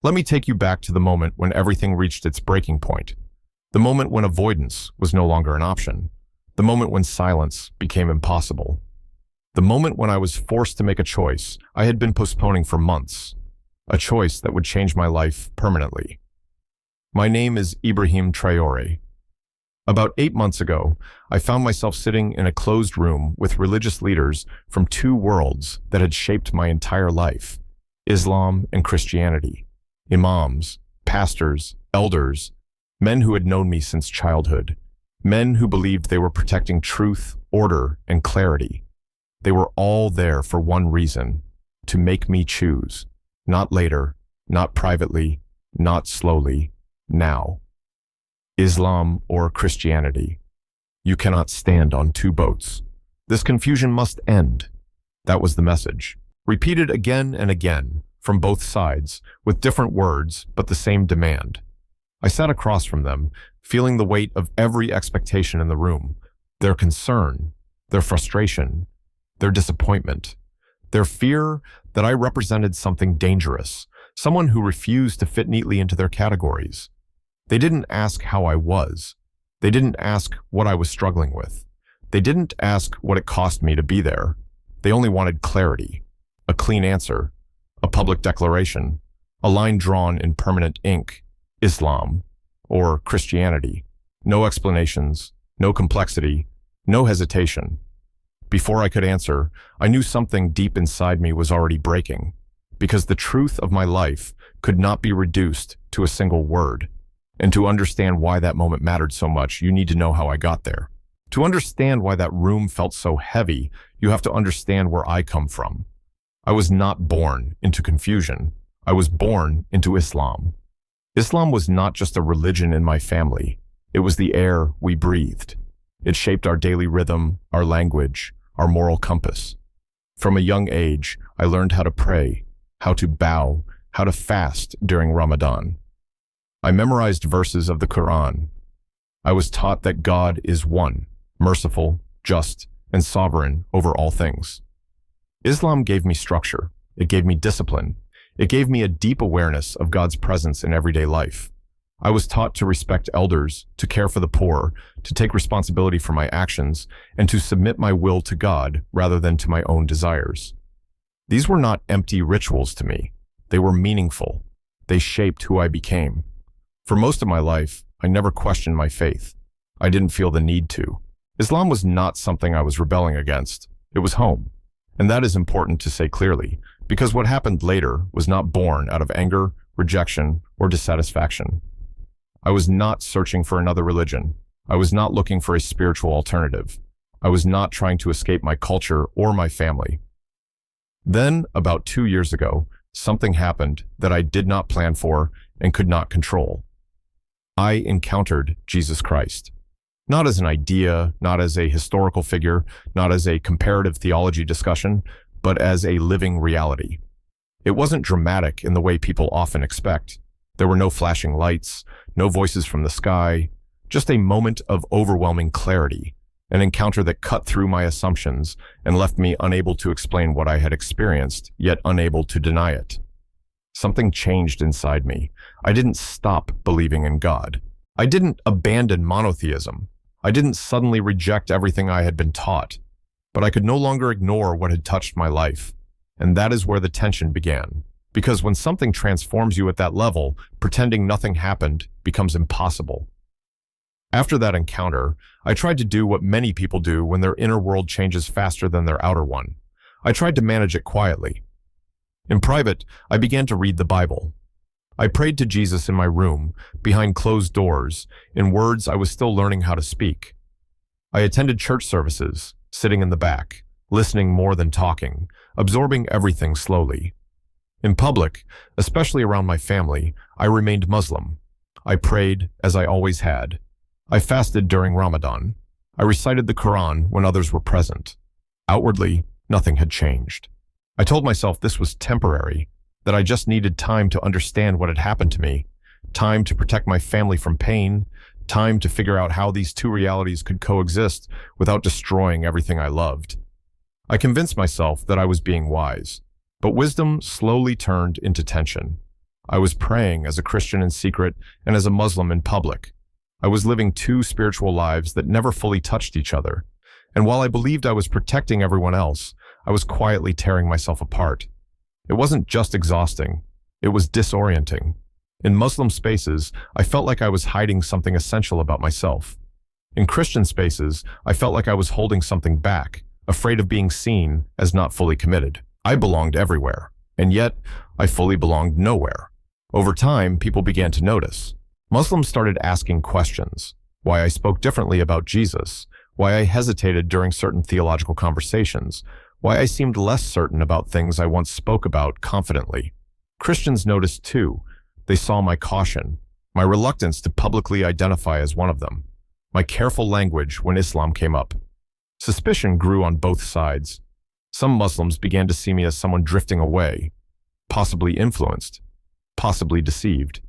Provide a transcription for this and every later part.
Let me take you back to the moment when everything reached its breaking point. The moment when avoidance was no longer an option. The moment when silence became impossible. The moment when I was forced to make a choice I had been postponing for months. A choice that would change my life permanently. My name is Ibrahim Traore. About 8 months ago, I found myself sitting in a closed room with religious leaders from two worlds that had shaped my entire life: Islam and Christianity. Imams, pastors, elders, men who had known me since childhood, men who believed they were protecting truth, order, and clarity. They were all there for one reason: to make me choose. Not later, not privately, not slowly, now. Islam or Christianity. You cannot stand on two boats. This confusion must end. That was the message, repeated again and again, from both sides, with different words, but the same demand. I sat across from them, feeling the weight of every expectation in the room, their concern, their frustration, their disappointment, their fear that I represented something dangerous, someone who refused to fit neatly into their categories. They didn't ask how I was. They didn't ask what I was struggling with. They didn't ask what it cost me to be there. They only wanted clarity, a clean answer, a public declaration, a line drawn in permanent ink: Islam or Christianity. No explanations, no complexity, no hesitation. Before I could answer, I knew something deep inside me was already breaking, because the truth of my life could not be reduced to a single word. And to understand why that moment mattered so much, you need to know how I got there. To understand why that room felt so heavy, you have to understand where I come from. I was not born into confusion. I was born into Islam. Islam was not just a religion in my family. It was the air we breathed. It shaped our daily rhythm, our language, our moral compass. From a young age, I learned how to pray, how to bow, how to fast during Ramadan. I memorized verses of the Quran. I was taught that God is one, merciful, just, and sovereign over all things. Islam gave me structure. It gave me discipline. It gave me a deep awareness of God's presence in everyday life. I was taught to respect elders, to care for the poor, to take responsibility for my actions, and to submit my will to God rather than to my own desires. These were not empty rituals to me. They were meaningful. They shaped who I became. For most of my life, I never questioned my faith. I didn't feel the need to. Islam was not something I was rebelling against. It was home. And that is important to say clearly, because what happened later was not born out of anger, rejection, or dissatisfaction. I was not searching for another religion. I was not looking for a spiritual alternative. I was not trying to escape my culture or my family. Then, about 2 years ago, something happened that I did not plan for and could not control. I encountered Jesus Christ. Not as an idea, not as a historical figure, not as a comparative theology discussion, but as a living reality. It wasn't dramatic in the way people often expect. There were no flashing lights, no voices from the sky, just a moment of overwhelming clarity, an encounter that cut through my assumptions and left me unable to explain what I had experienced, yet unable to deny it. Something changed inside me. I didn't stop believing in God. I didn't abandon monotheism. I didn't suddenly reject everything I had been taught. But I could no longer ignore what had touched my life. And that is where the tension began. Because when something transforms you at that level, pretending nothing happened becomes impossible. After that encounter, I tried to do what many people do when their inner world changes faster than their outer one. I tried to manage it quietly. In private, I began to read the Bible. I prayed to Jesus in my room, behind closed doors, in words I was still learning how to speak. I attended church services, sitting in the back, listening more than talking, absorbing everything slowly. In public, especially around my family, I remained Muslim. I prayed, as I always had. I fasted during Ramadan. I recited the Quran when others were present. Outwardly, nothing had changed. I told myself this was temporary, that I just needed time to understand what had happened to me, time to protect my family from pain, time to figure out how these two realities could coexist without destroying everything I loved. I convinced myself that I was being wise, but wisdom slowly turned into tension. I was praying as a Christian in secret and as a Muslim in public. I was living two spiritual lives that never fully touched each other. And while I believed I was protecting everyone else, I was quietly tearing myself apart. It wasn't just exhausting, it was disorienting. In Muslim spaces, I felt like I was hiding something essential about myself. In Christian spaces, I felt like I was holding something back, afraid of being seen as not fully committed. I belonged everywhere, and yet I fully belonged nowhere. Over time, people began to notice. Muslims started asking questions: why I spoke differently about Jesus, why I hesitated during certain theological conversations, why I seemed less certain about things I once spoke about confidently. Christians noticed too. They saw my caution, my reluctance to publicly identify as one of them, my careful language when Islam came up. Suspicion grew on both sides. Some Muslims began to see me as someone drifting away, possibly influenced, possibly deceived.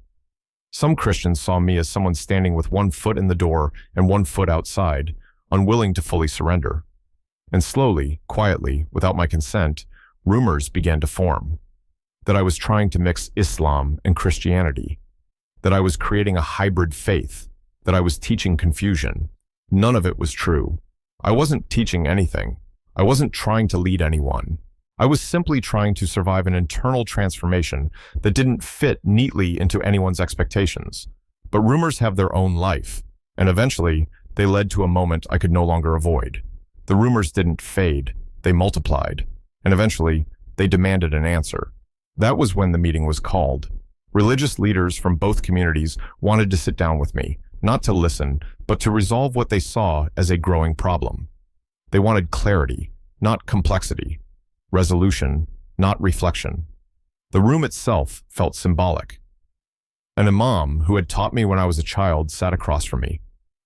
Some Christians saw me as someone standing with one foot in the door and one foot outside, unwilling to fully surrender. And slowly, quietly, without my consent, rumors began to form. That I was trying to mix Islam and Christianity. That I was creating a hybrid faith. That I was teaching confusion. None of it was true. I wasn't teaching anything. I wasn't trying to lead anyone. I was simply trying to survive an internal transformation that didn't fit neatly into anyone's expectations. But rumors have their own life, and eventually, they led to a moment I could no longer avoid. The rumors didn't fade, they multiplied, and eventually, they demanded an answer. That was when the meeting was called. Religious leaders from both communities wanted to sit down with me, not to listen, but to resolve what they saw as a growing problem. They wanted clarity, not complexity. Resolution, not reflection. The room itself felt symbolic. An imam who had taught me when I was a child sat across from me.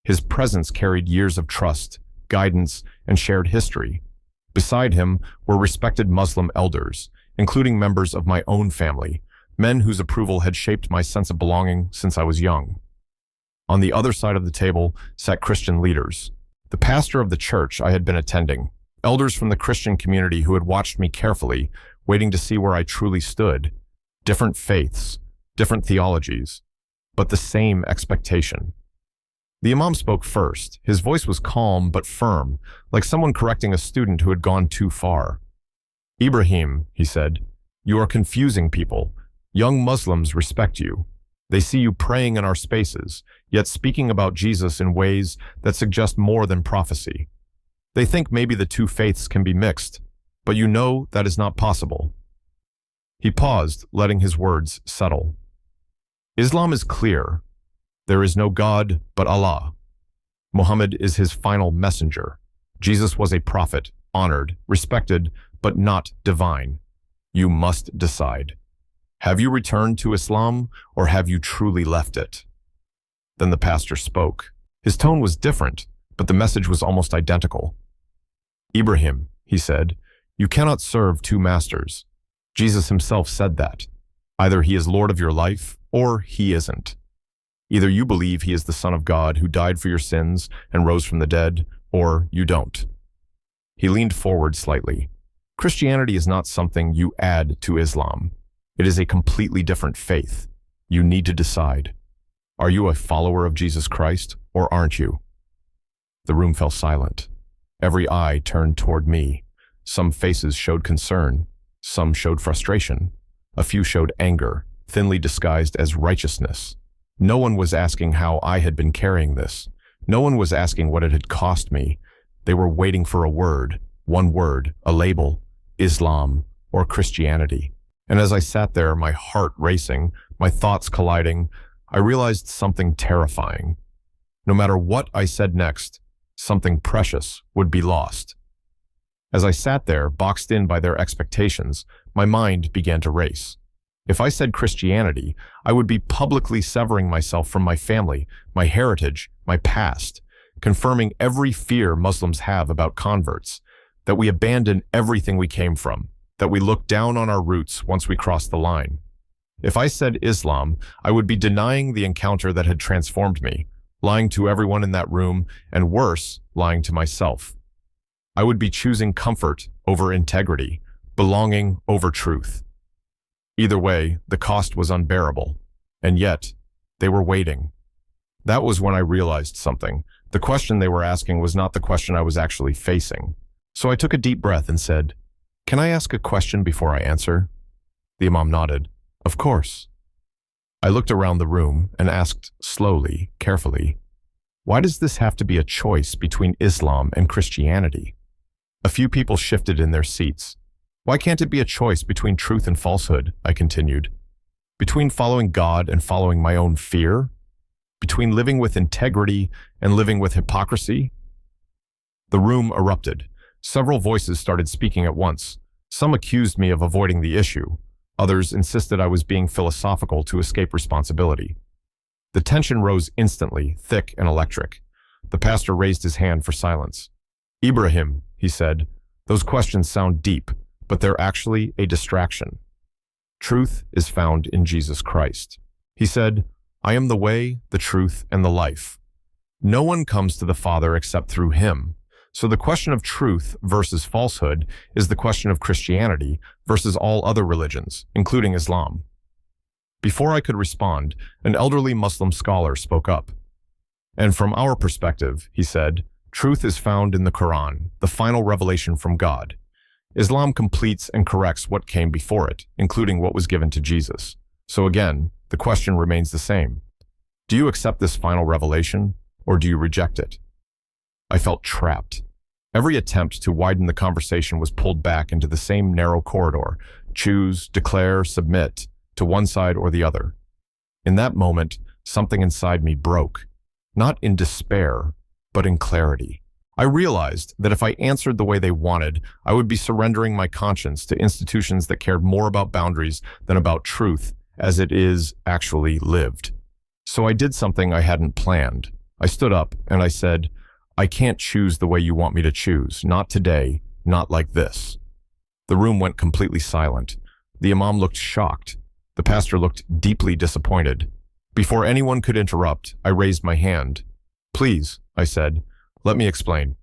His presence carried years of trust, guidance, and shared history. Beside him were respected Muslim elders, including members of my own family, men whose approval had shaped my sense of belonging since I was young. On the other side of the table sat Christian leaders, the pastor of the church I had been attending, elders from the Christian community who had watched me carefully, waiting to see where I truly stood. Different faiths, different theologies, but the same expectation. The imam spoke first. His voice was calm but firm, like someone correcting a student who had gone too far. "Ibrahim," he said, "you are confusing people. Young Muslims respect you. They see you praying in our spaces, yet speaking about Jesus in ways that suggest more than prophecy. They think maybe the two faiths can be mixed, but you know that is not possible." He paused, letting his words settle. "Islam is clear. There is no God but Allah. Muhammad is his final messenger. Jesus was a prophet, honored, respected, but not divine. You must decide. Have you returned to Islam, or have you truly left it?" Then the pastor spoke. His tone was different, but the message was almost identical. "Ibrahim," he said, "you cannot serve two masters. Jesus himself said that. Either he is Lord of your life, or he isn't. Either you believe he is the Son of God who died for your sins and rose from the dead, or you don't." He leaned forward slightly. "Christianity is not something you add to Islam. It is a completely different faith. You need to decide. Are you a follower of Jesus Christ, or aren't you?" The room fell silent. Every eye turned toward me. Some faces showed concern. Some showed frustration. A few showed anger, thinly disguised as righteousness. No one was asking how I had been carrying this. No one was asking what it had cost me. They were waiting for a word, one word, a label, Islam or Christianity. And as I sat there, my heart racing, my thoughts colliding, I realized something terrifying. No matter what I said next, something precious would be lost. As I sat there, boxed in by their expectations, my mind began to race. If I said Christianity, I would be publicly severing myself from my family, my heritage, my past, confirming every fear Muslims have about converts, that we abandon everything we came from, that we look down on our roots once we cross the line. If I said Islam, I would be denying the encounter that had transformed me, lying to everyone in that room, and worse, lying to myself. I would be choosing comfort over integrity, belonging over truth. Either way, the cost was unbearable. And yet, they were waiting. That was when I realized something. The question they were asking was not the question I was actually facing. So I took a deep breath and said, "Can I ask a question before I answer?" The Imam nodded. "Of course." I looked around the room and asked slowly, carefully, "Why does this have to be a choice between Islam and Christianity?" A few people shifted in their seats. "Why can't it be a choice between truth and falsehood?" I continued. "Between following God and following my own fear? Between living with integrity and living with hypocrisy?" The room erupted. Several voices started speaking at once. Some accused me of avoiding the issue. Others insisted I was being philosophical to escape responsibility. The tension rose instantly, thick and electric. The pastor raised his hand for silence. "Ibrahim," he said, "those questions sound deep, but they're actually a distraction. Truth is found in Jesus Christ." He said, "I am the way, the truth, and the life. No one comes to the Father except through him." So the question of truth versus falsehood is the question of Christianity versus all other religions, including Islam. Before I could respond, an elderly Muslim scholar spoke up. "And from our perspective," he said, "truth is found in the Quran, the final revelation from God. Islam completes and corrects what came before it, including what was given to Jesus. So again, the question remains the same. Do you accept this final revelation, or do you reject it?" I felt trapped. Every attempt to widen the conversation was pulled back into the same narrow corridor. Choose, declare, submit, to one side or the other. In that moment, something inside me broke, not in despair, but in clarity. I realized that if I answered the way they wanted, I would be surrendering my conscience to institutions that cared more about boundaries than about truth as it is actually lived. So I did something I hadn't planned. I stood up and I said, "I can't choose the way you want me to choose. Not today, not like this." The room went completely silent. The Imam looked shocked. The pastor looked deeply disappointed. Before anyone could interrupt, I raised my hand. "Please," I said, "let me explain.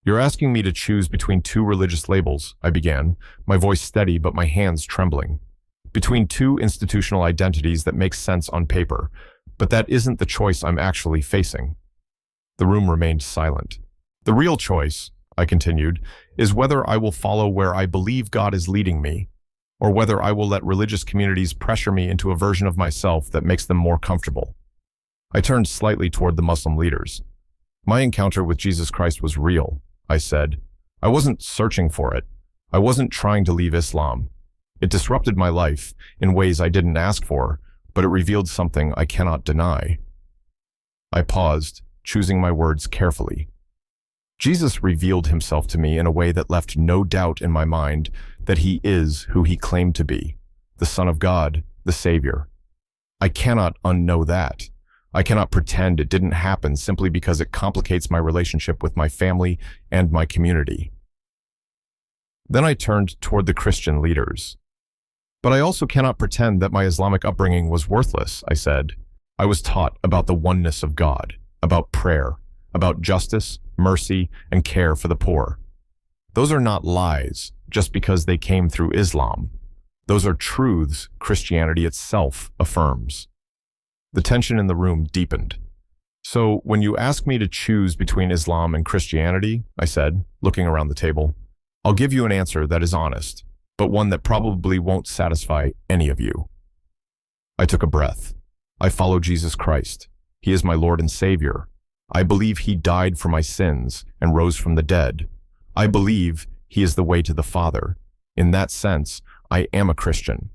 You're asking me to choose between two religious labels," I began, my voice steady but my hands trembling. "Between two institutional identities that make sense on paper, but that isn't the choice I'm actually facing." The room remained silent. "The real choice," I continued, "is whether I will follow where I believe God is leading me, or whether I will let religious communities pressure me into a version of myself that makes them more comfortable." I turned slightly toward the Muslim leaders. "My encounter with Jesus Christ was real," I said. "I wasn't searching for it. I wasn't trying to leave Islam. It disrupted my life in ways I didn't ask for, but it revealed something I cannot deny." I paused, choosing my words carefully. Jesus revealed himself to me in a way that left no doubt in my mind that he is who he claimed to be, the Son of God, the Savior. I cannot unknow that. I cannot pretend it didn't happen simply because it complicates my relationship with my family and my community. Then I turned toward the Christian leaders. "But I also cannot pretend that my Islamic upbringing was worthless," I said. "I was taught about the oneness of God, about prayer, about justice, mercy, and care for the poor. Those are not lies just because they came through Islam. Those are truths Christianity itself affirms." The tension in the room deepened. "So when you ask me to choose between Islam and Christianity," I said, looking around the table, "I'll give you an answer that is honest, but one that probably won't satisfy any of you." I took a breath. I follow Jesus Christ. He is my Lord and Savior. I believe he died for my sins and rose from the dead. I believe he is the way to the Father. In that sense, I am a Christian.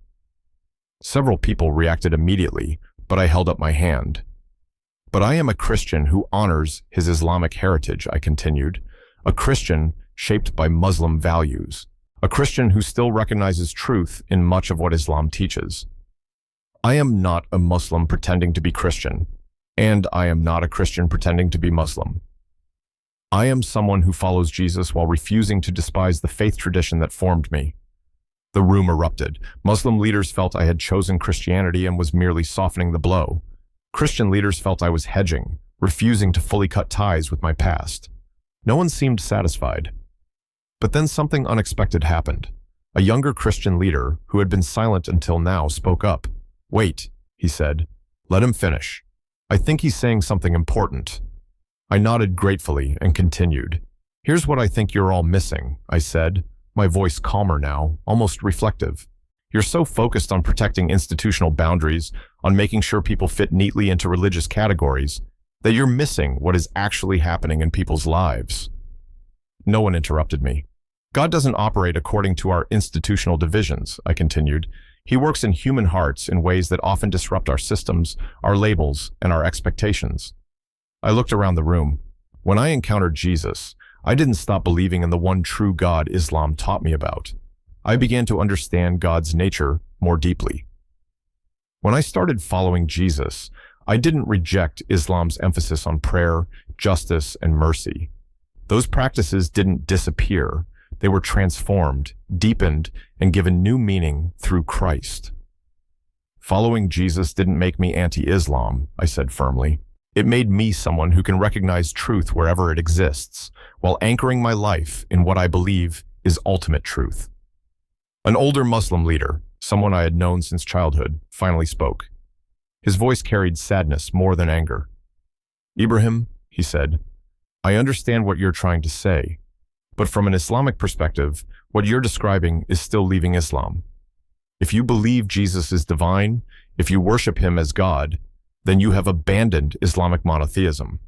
Several people reacted immediately, but I held up my hand. "But I am a Christian who honors his Islamic heritage," I continued. "A Christian shaped by Muslim values. A Christian who still recognizes truth in much of what Islam teaches. I am not a Muslim pretending to be Christian, and I am not a Christian pretending to be Muslim. I am someone who follows Jesus while refusing to despise the faith tradition that formed me." The room erupted. Muslim leaders felt I had chosen Christianity and was merely softening the blow. Christian leaders felt I was hedging, refusing to fully cut ties with my past. No one seemed satisfied. But then something unexpected happened. A younger Christian leader, who had been silent until now, spoke up. "Wait," he said. "Let him finish. I think he's saying something important." I nodded gratefully and continued. "Here's what I think you're all missing," I said, my voice calmer now, almost reflective. "You're so focused on protecting institutional boundaries, on making sure people fit neatly into religious categories, that you're missing what is actually happening in people's lives." No one interrupted me. "God doesn't operate according to our institutional divisions," I continued. "He works in human hearts in ways that often disrupt our systems, our labels, and our expectations." I looked around the room. When I encountered Jesus, I didn't stop believing in the one true God Islam taught me about. I began to understand God's nature more deeply. When I started following Jesus, I didn't reject Islam's emphasis on prayer, justice, and mercy. Those practices didn't disappear. They were transformed, deepened, and given new meaning through Christ. Following Jesus didn't make me anti-Islam, I said firmly. It made me someone who can recognize truth wherever it exists, while anchoring my life in what I believe is ultimate truth. An older Muslim leader, someone I had known since childhood, finally spoke. His voice carried sadness more than anger. "Ibrahim," he said, "I understand what you're trying to say, but from an Islamic perspective, what you're describing is still leaving Islam. If you believe Jesus is divine, if you worship him as God, then you have abandoned Islamic monotheism.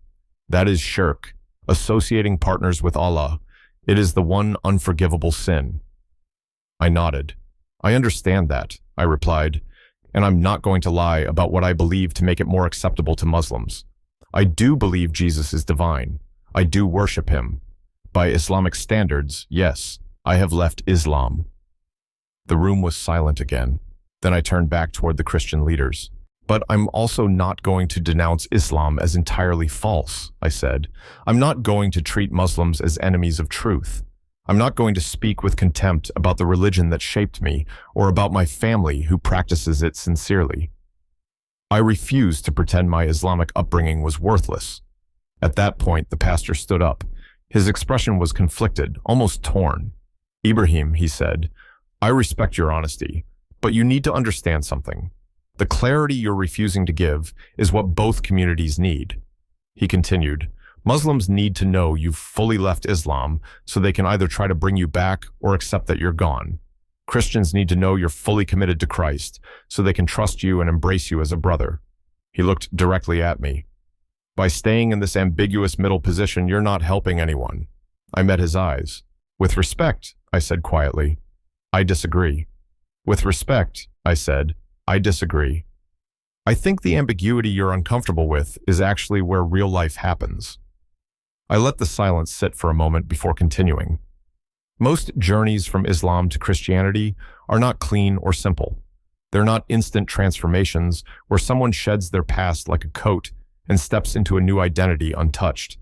That is shirk, associating partners with Allah. It is the one unforgivable sin." I nodded. "I understand that," I replied, "and I'm not going to lie about what I believe to make it more acceptable to Muslims. I do believe Jesus is divine. I do worship him. By Islamic standards, yes, I have left Islam." The room was silent again. Then I turned back toward the Christian leaders. "But I'm also not going to denounce Islam as entirely false," I said. "I'm not going to treat Muslims as enemies of truth. I'm not going to speak with contempt about the religion that shaped me or about my family who practices it sincerely. I refuse to pretend my Islamic upbringing was worthless." At that point, the pastor stood up. His expression was conflicted, almost torn. "Ibrahim," he said, "I respect your honesty, but you need to understand something. The clarity you're refusing to give is what both communities need." He continued, "Muslims need to know you've fully left Islam so they can either try to bring you back or accept that you're gone. Christians need to know you're fully committed to Christ so they can trust you and embrace you as a brother." He looked directly at me. "By staying in this ambiguous middle position, you're not helping anyone." I met his eyes. "With respect," I said quietly, "I disagree." "With respect," I said, "I disagree. I think the ambiguity you're uncomfortable with is actually where real life happens." I let the silence sit for a moment before continuing. Most journeys from Islam to Christianity are not clean or simple. They're not instant transformations where someone sheds their past like a coat and steps into a new identity untouched.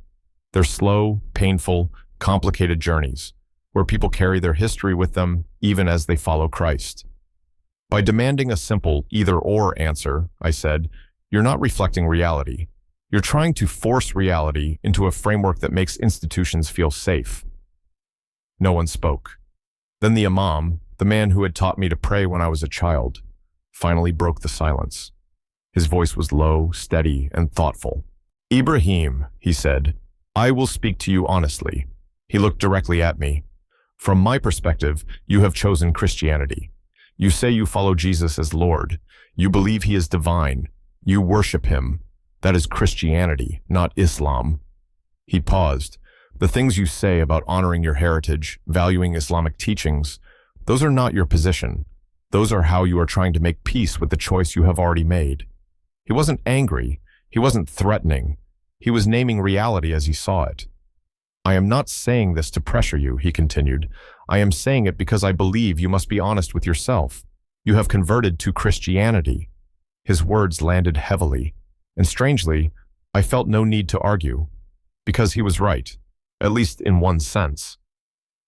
They're slow, painful, complicated journeys where people carry their history with them even as they follow Christ. By demanding a simple either-or answer, I said, you're not reflecting reality. You're trying to force reality into a framework that makes institutions feel safe. No one spoke. Then the Imam, the man who had taught me to pray when I was a child, finally broke the silence. His voice was low, steady, and thoughtful. "Ibrahim," he said, "I will speak to you honestly." He looked directly at me. "From my perspective, you have chosen Christianity. You say you follow Jesus as Lord. You believe he is divine. You worship him. That is Christianity, not Islam." He paused. "The things you say about honoring your heritage, valuing Islamic teachings, those are not your position. Those are how you are trying to make peace with the choice you have already made." He wasn't angry. He wasn't threatening. He was naming reality as he saw it. "I am not saying this to pressure you," he continued. "I am saying it because I believe you must be honest with yourself. You have converted to Christianity." His words landed heavily, and strangely, I felt no need to argue, because he was right, at least in one sense.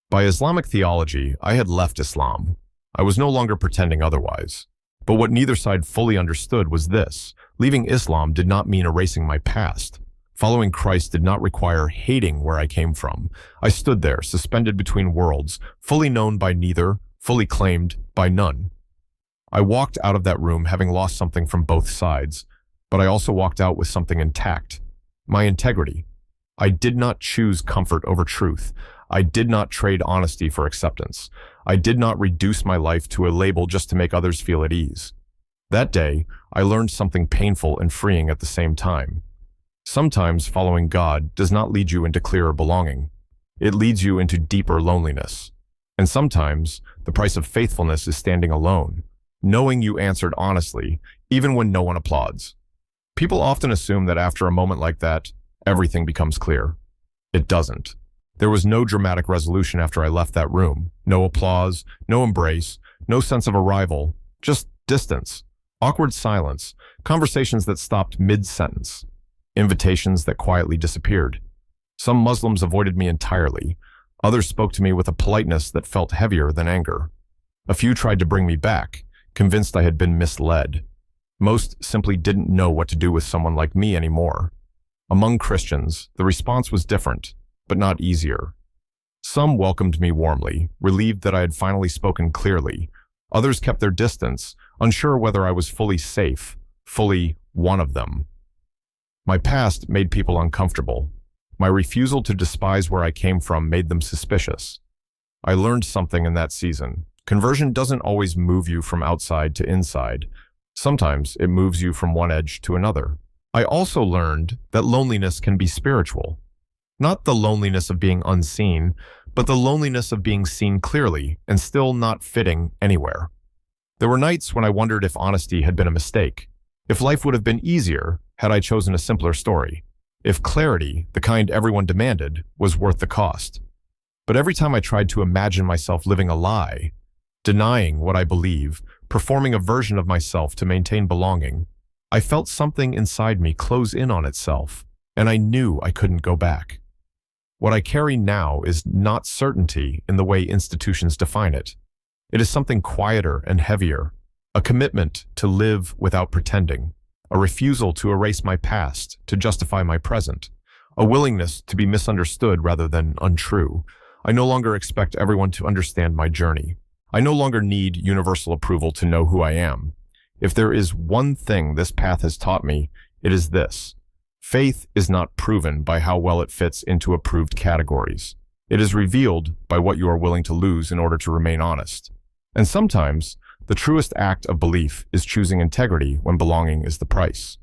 By Islamic theology, I had left Islam. I was no longer pretending otherwise. But what neither side fully understood was this: leaving Islam did not mean erasing my past. Following Christ did not require hating where I came from. I stood there, suspended between worlds, fully known by neither, fully claimed by none. I walked out of that room having lost something from both sides, but I also walked out with something intact: my integrity. I did not choose comfort over truth. I did not trade honesty for acceptance. I did not reduce my life to a label just to make others feel at ease. That day, I learned something painful and freeing at the same time. Sometimes following God does not lead you into clearer belonging. It leads you into deeper loneliness. And sometimes the price of faithfulness is standing alone, knowing you answered honestly, even when no one applauds. People often assume that after a moment like that, everything becomes clear. It doesn't. There was no dramatic resolution after I left that room. No applause, no embrace, no sense of arrival, just distance, awkward silence, conversations that stopped mid-sentence, invitations that quietly disappeared. Some Muslims avoided me entirely. Others spoke to me with a politeness that felt heavier than anger. A few tried to bring me back, convinced I had been misled. Most simply didn't know what to do with someone like me anymore. Among Christians, the response was different, but not easier. Some welcomed me warmly, relieved that I had finally spoken clearly. Others kept their distance, unsure whether I was fully safe, fully one of them. My past made people uncomfortable. My refusal to despise where I came from made them suspicious. I learned something in that season. Conversion doesn't always move you from outside to inside. Sometimes it moves you from one edge to another. I also learned that loneliness can be spiritual. Not the loneliness of being unseen, but the loneliness of being seen clearly and still not fitting anywhere. There were nights when I wondered if honesty had been a mistake, if life would have been easier had I chosen a simpler story, if clarity, the kind everyone demanded, was worth the cost. But every time I tried to imagine myself living a lie, denying what I believe, performing a version of myself to maintain belonging, I felt something inside me close in on itself, and I knew I couldn't go back. What I carry now is not certainty in the way institutions define it. It is something quieter and heavier, a commitment to live without pretending, a refusal to erase my past to justify my present, a willingness to be misunderstood rather than untrue. I no longer expect everyone to understand my journey. I no longer need universal approval to know who I am. If there is one thing this path has taught me, it is this: faith is not proven by how well it fits into approved categories. It is revealed by what you are willing to lose in order to remain honest. And sometimes, the truest act of belief is choosing integrity when belonging is the price.